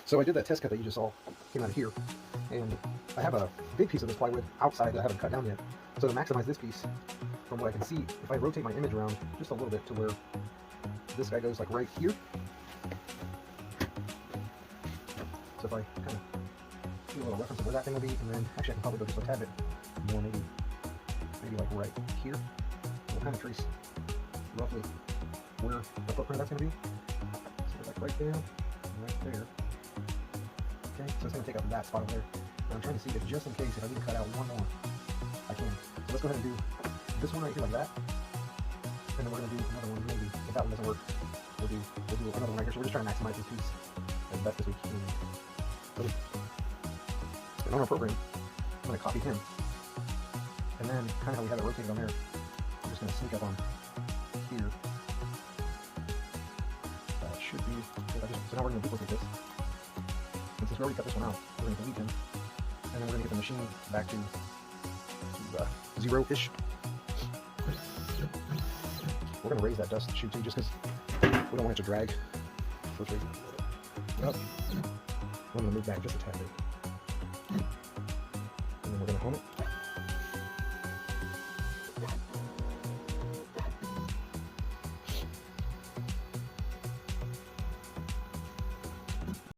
So I did that test cut that you just saw, came out of here, and I have a big piece of this plywood outside that I haven't cut down yet. So to maximize this piece, from what I can see, if I rotate my image around just a little bit to where this guy goes like right here. So if I kind of do a little reference of where that thing will be, and then actually I can probably go just a tad bit more, maybe like right here. We'll kind of trace roughly where the footprint that's going to be. So like right there, and right there. Okay, so it's going to take up that spot over there. And I'm trying to see that just in case if I need to cut out one more, I can. So let's go ahead and do this one right here like that. And then we're going to do another one maybe. If that one doesn't work, we'll do another one right here. So we're just trying to maximize this piece as best as we can. And on our program, I'm going to copy him. And then kind of how we have it rotated on there, I'm just going to sneak up on here. That should be good. So now we're going to duplicate this. And since we already cut this one out, we're going to delete him. And then we're going to get the machine back to 0-ish. We're going to raise that dust chute too, just because we don't want it to drag. So let's raise it a little bit. I'm going to move back just a tad bit. And then we're going to hone it.